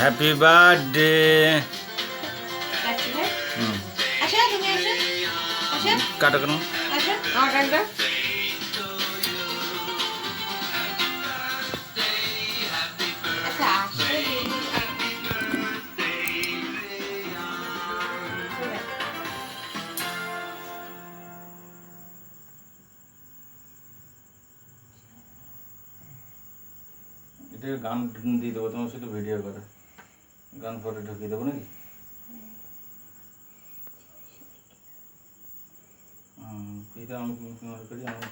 Happy birthday. কাটো কেন? এটা গান দিয়ে দেবো, তোমার শুধু ভিডিও করে গান পরে ঢুকিয়ে দেবো নাকি? এটা আমি করি আমি